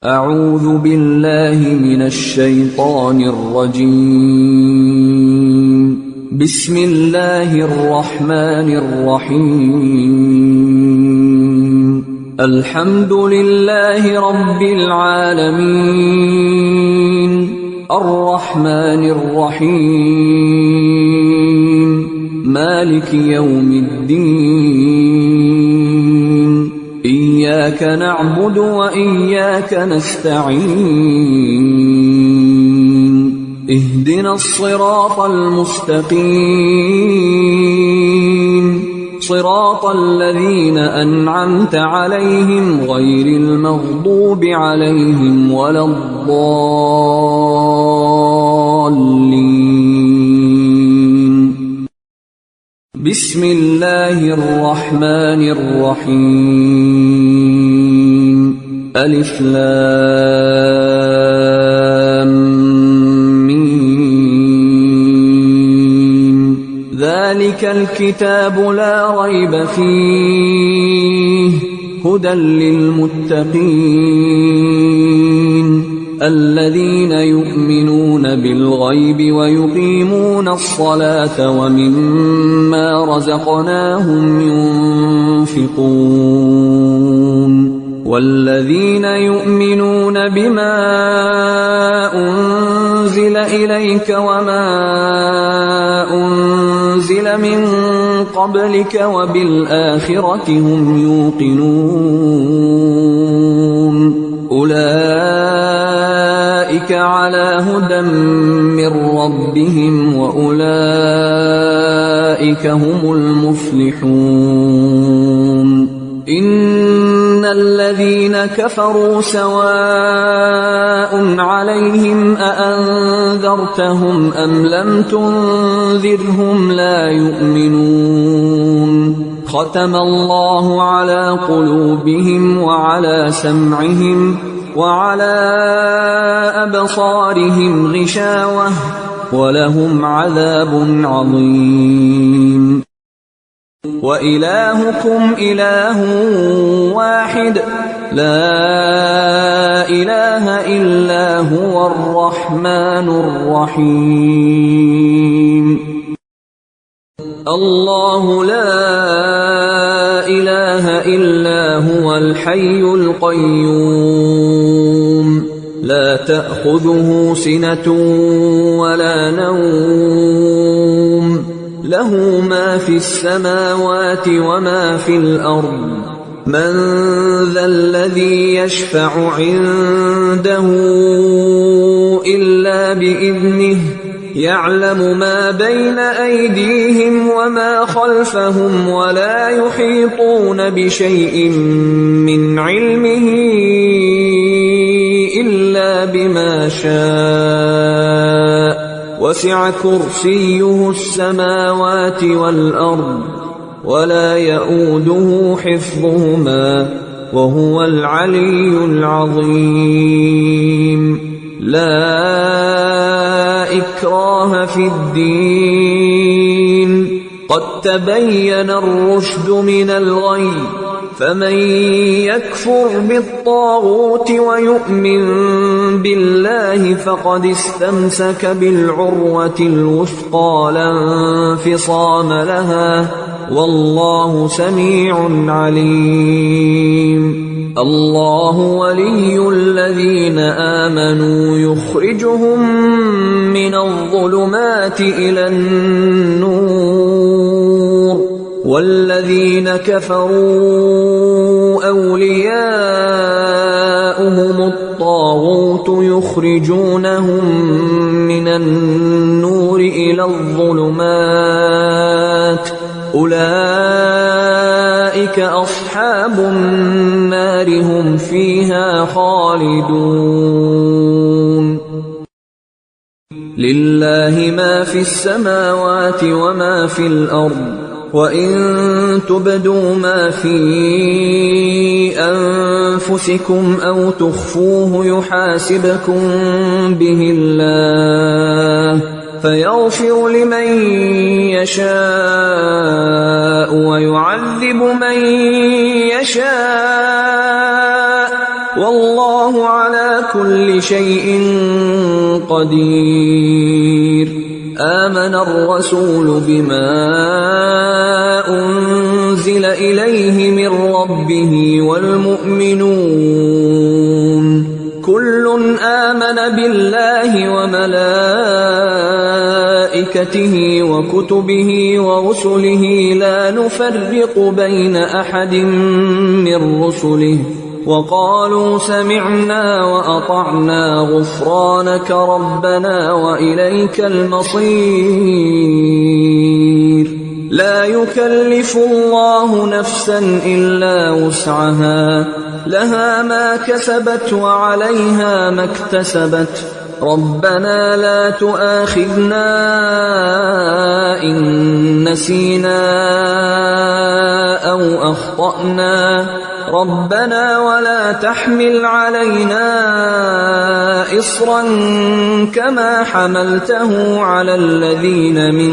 أعوذ بالله من الشيطان الرجيم. بسم الله الرحمن الرحيم. الحمد لله رب العالمين، الرحمن الرحيم، مالك يوم الدين. إياك نعبد وإياك نستعين. اهدنا الصراط المستقيم، صراط الذين أنعمت عليهم غير المغضوب عليهم ولا الضالين. بسم الله الرحمن الرحيم. ألف لام ميم. ذلك الكتاب لا ريب فيه، هدى للمتقين الذين يؤمنون بالغيب ويقيمون الصلاة ومما رزقناهم ينفقون. والذين يؤمنون بما أنزل إليك وما أنزل من قبلك وبالآخرة هم يوقنون. أولئك على هدى من ربهم وأولئك هم المفلحون. إن الذين كفروا سواء عليهم أأنذرتهم أم لم تنذرهم لا يؤمنون. ختم الله على قلوبهم وعلى سمعهم وعلى أبصارهم غشاوة ولهم عذاب عظيم. وإلهكم إله واحد لا إله إلا هو الرحمن الرحيم. الله لا إله إلا هو الحي القيوم، لا تأخذه سنة ولا نوم، له ما في السماوات وما في الأرض. من ذا الذي يشفع عنده إلا بإذنه، يعلم ما بين أيديهم وما خلفهم ولا يحيطون بشيء من علمه إلا بما شاء. وسع كرسيه السماوات والأرض ولا يئوده حفظهما وهو العلي العظيم. لا إكراه في الدين، قد تبين الرشد من الغي. فمن يكفر بالطاغوت ويؤمن بالله فقد استمسك بالعروة الوثقى لا انفصام لها، والله سميع عليم. الله ولي الذين آمنوا يخرجهم من الظلمات إلى النور، والذين كفروا أولياؤهم الطاغوت يخرجونهم من النور إلى الظلمات. أولئك أصحاب النار هم فيها خالدون. لله ما في السماوات وما في الأرض، وإن تبدوا ما في أنفسكم أو تخفوه يحاسبكم به الله، فيغفر لمن يشاء ويعذب من يشاء، والله على كل شيء قدير. آمن الرسول بما أنزل إليه من ربه والمؤمنون كل آمن بالله وملائكته وكتبه ورسله لا نفرق بين أحد من رسله وقالوا سمعنا وأطعنا غفرانك ربنا وإليك المصير. لا يكلف الله نفسا إلا وسعها لها ما كسبت وعليها ما اكتسبت ربنا لا تؤاخذنا إن نسينا أو أخطأنا ربنا ولا تحمل علينا إصرا كما حملته على الذين من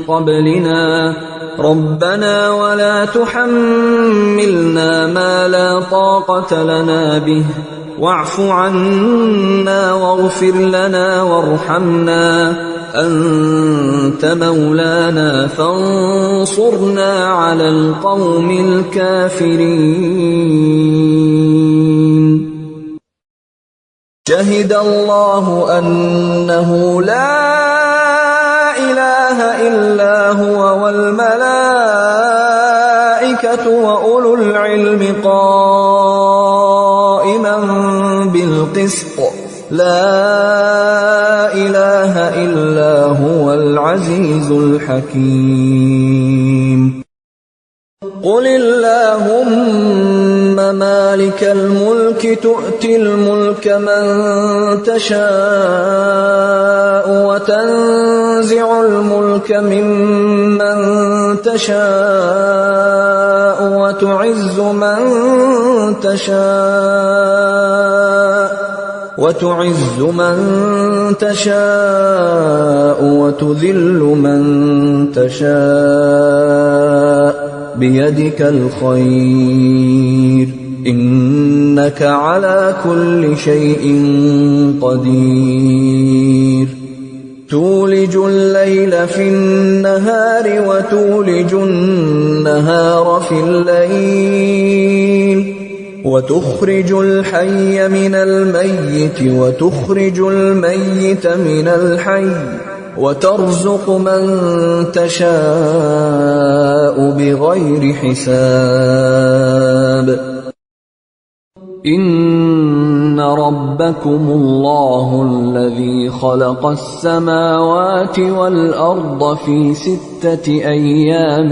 قبلنا ربنا ولا تحملنا ما لا طاقة لنا به واعف عنا واغفر لنا وارحمنا أنت مولانا فانصرنا على القوم الكافرين. شهد الله أنه لا إله إلا هو والملائكة وأولو العلم قائما بالقسط لا إله إلا هو العزيز الحكيم. قل اللهم مالك الملك تؤتي الملك من تشاء وتنزع الملك ممن تشاء وتعز من تشاء وتذل من تشاء بيدك الخير إنك على كل شيء قدير. تولج الليل في النهار وتولج النهار في الليل وتخرج الحي من الميت وتخرج الميت من الحي وترزق من تشاء بغير حساب. إن ربكم الله الذي خلق السماوات والأرض في 6 أيام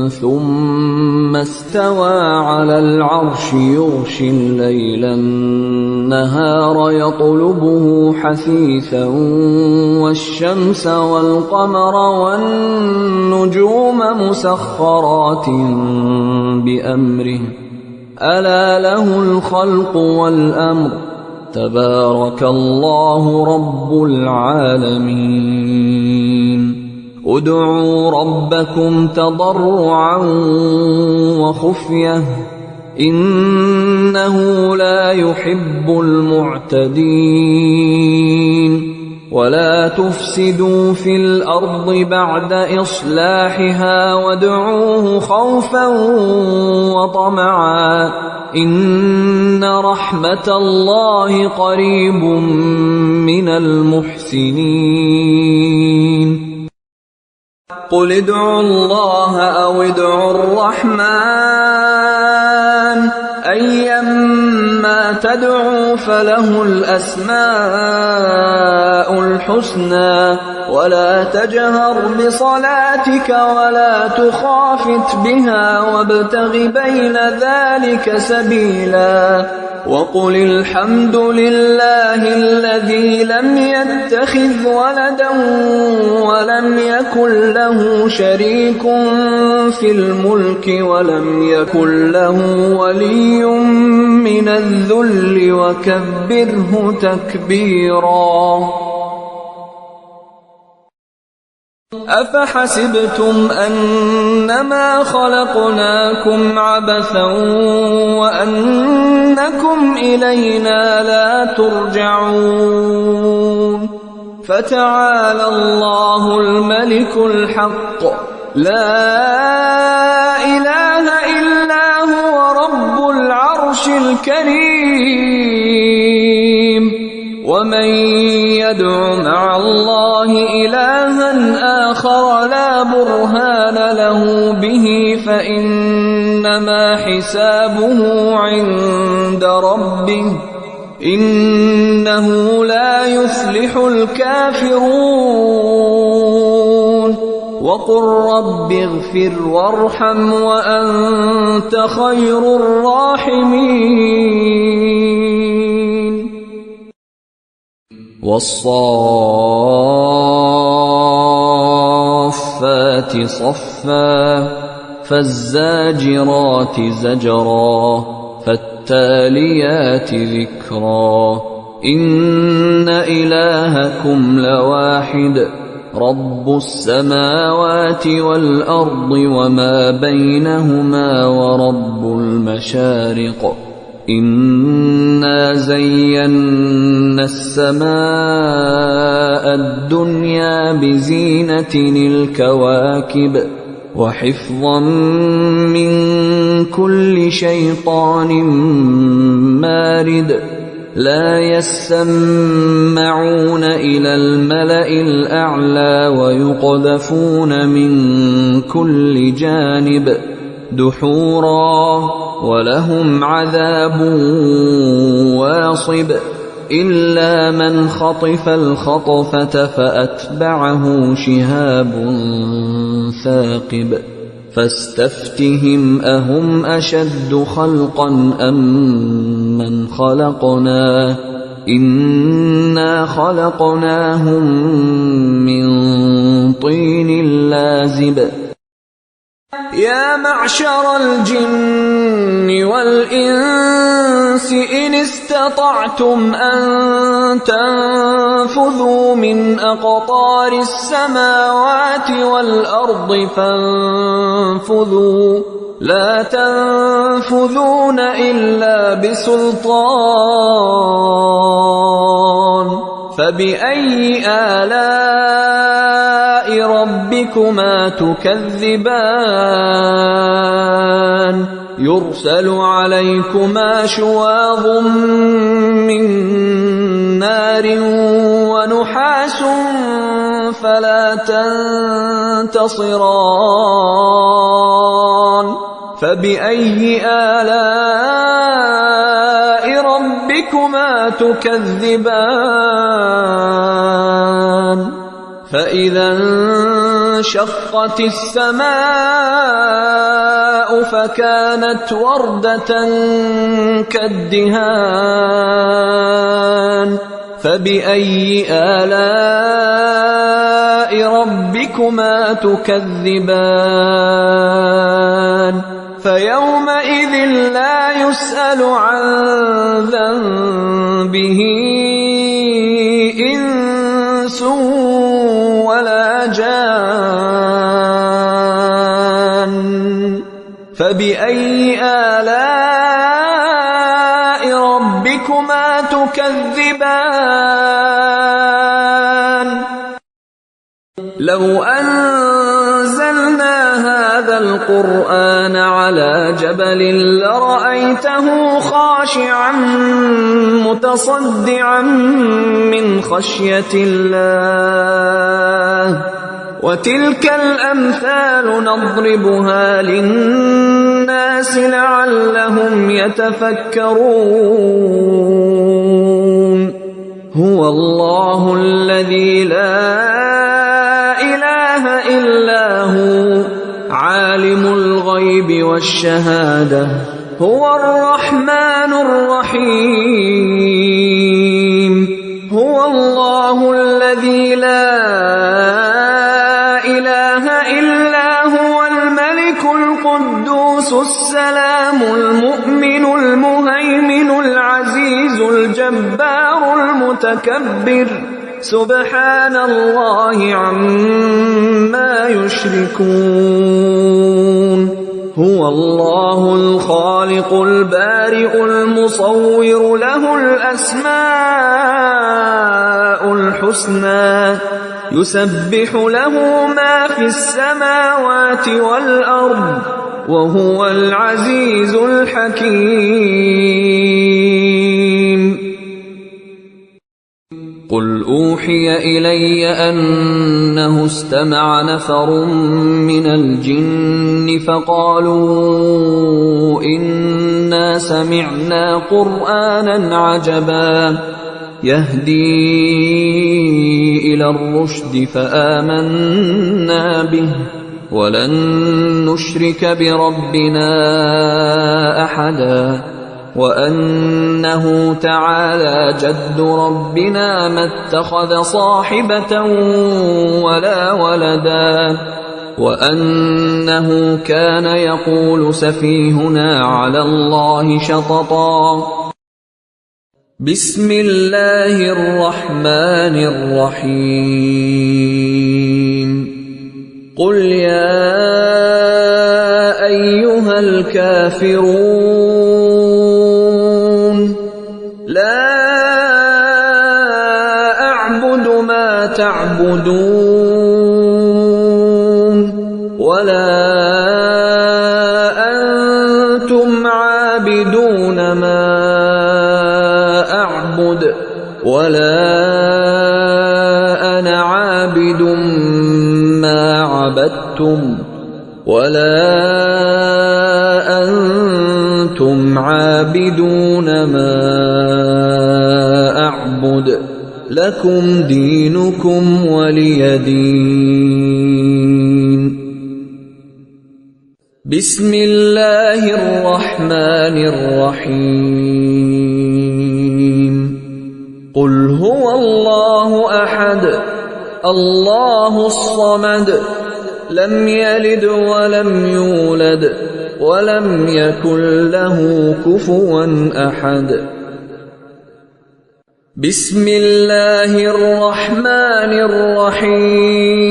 ثم استوى على العرش يغشي الليل النهار يطلبه حثيثا والشمس والقمر والنجوم مسخرات بأمره ألا له الخلق والأمر تبارك الله رب العالمين. ادعوا ربكم تضرعا وخفية إنه لا يحب المعتدين. ولا تفسدوا في الأرض بعد إصلاحها وادعوه خوفا وطمعا إن رحمة الله قريب من المحسنين. قل ادعوا الله أو ادعوا الرحمن أيما تدعوا فله الأسماء الحسنى ولا تجهر بصلاتك ولا تخافت بها وابتغ بين ذلك سبيلا. وقل الحمد لله الذي لم يتخذ ولدا ولم يكن له شريك في الملك ولم يكن له ولي من الذل وكبره تكبيرا. أفحسبتم أنما خلقناكم عبثا وأنكم إلينا لا ترجعون فتعالى الله الملك الحق لا إله إلا هو رب العرش الكريم ومن يدع مع الله إلها آخر لا برهان له به فإنما حسابه عند ربه إنه لا يفلح الكافرون وقل رب اغفر وارحم وأنت خير الراحمين والصافات صفا فالزاجرات زجرا فالتاليات ذكرا إن إلهكم لواحد رب السماوات والأرض وما بينهما ورب المشارق إنا زينا السماء الدنيا بزينة الكواكب وحفظا من كل شيطان مارد لا يسمعون إلى الملأ الأعلى ويقذفون من كل جانب دحورا ولهم عذاب واصب إلا من خطف الخطفة فأتبعه شهاب ثاقب فاستفتهم أهم أشد خلقا أم من خلقنا إنا خلقناهم من طين لازب يا معشر الجن والإنس إن استطعتم أن تنفذوا من أقطار السماوات والأرض فانفذوا لا تنفذون إلا بسلطان فبأي آلاء ربكما تكذبان يرسل عليكما شواظ من نار ونحاس فلا تنتصران فبأي آلاء ربكما تكذبان فإذا انشقت السماء فكانت وردة كالدهان فبأي آلاء ربكما تكذبان فيومئذ لا يسأل عن ذنبه إنس ولا جان فبأي آلاء ربكما تكذبان لو أنزلنا هذا القرآن على جبل لرأيته خاشعا متصدعا من خشية الله وتلك الأمثال نضربها للناس لعلهم يتفكرون هو الله الذي لا إله إلا هو عالم الغيب والشهادة هو الرحمن الرحيم هو الله الذي لا إله إلا هو الملك القدوس السلام المؤمن المهيمن العزيز الجبار المتكبر سبحان الله عما يشركون هو الله الخالق البارئ المصور له الأسماء الحسنى يسبح له ما في السماوات والأرض وهو العزيز الحكيم قل أوحي إلي أنه استمع نفر من الجن فقالوا إنا سمعنا قرآنا عجبا يهدي إلى الرشد فآمنا به ولن نشرك بربنا أحدا وأنه تعالى جد ربنا ما اتخذ صاحبة ولا ولدا وأنه كان يقول سفيهنا على الله شططا بسم الله الرحمن الرحيم قل يا أيها الكافرون لا أعبد ما تعبدون ولا أنتم عابدون ما أعبد ولا أنا عابد ما عبدتم ولا أنتم عابدون ما أعبد لكم دينكم ولي دين بسم الله الرحمن الرحيم قل هو الله أحد الله الصمد لم يلد ولم يولد ولم يكن له كفوا أحد بسم الله الرحمن الرحيم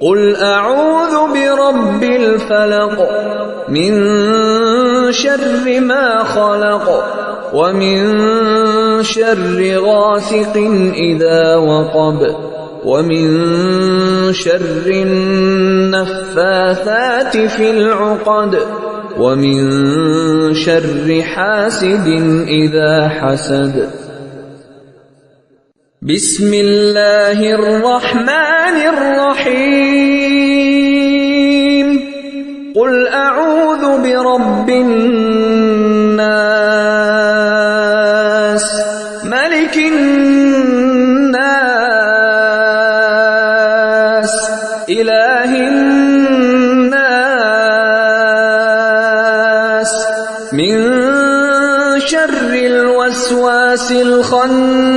قل أعوذ برب الفلق من شر ما خلق ومن شر غاسق إذا وقب ومن شر النفاثات في العقد ومن شر حاسد إذا حسد بسم الله الرحمن الرحيم قل أعوذ برب الناس ملك الناس إله الناس من شر الوسواس الخناس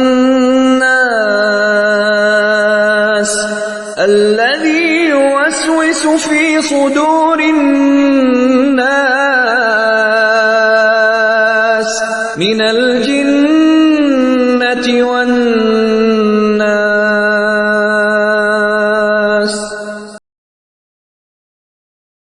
الذي يوسوس في صدور الناس من الجنة والناس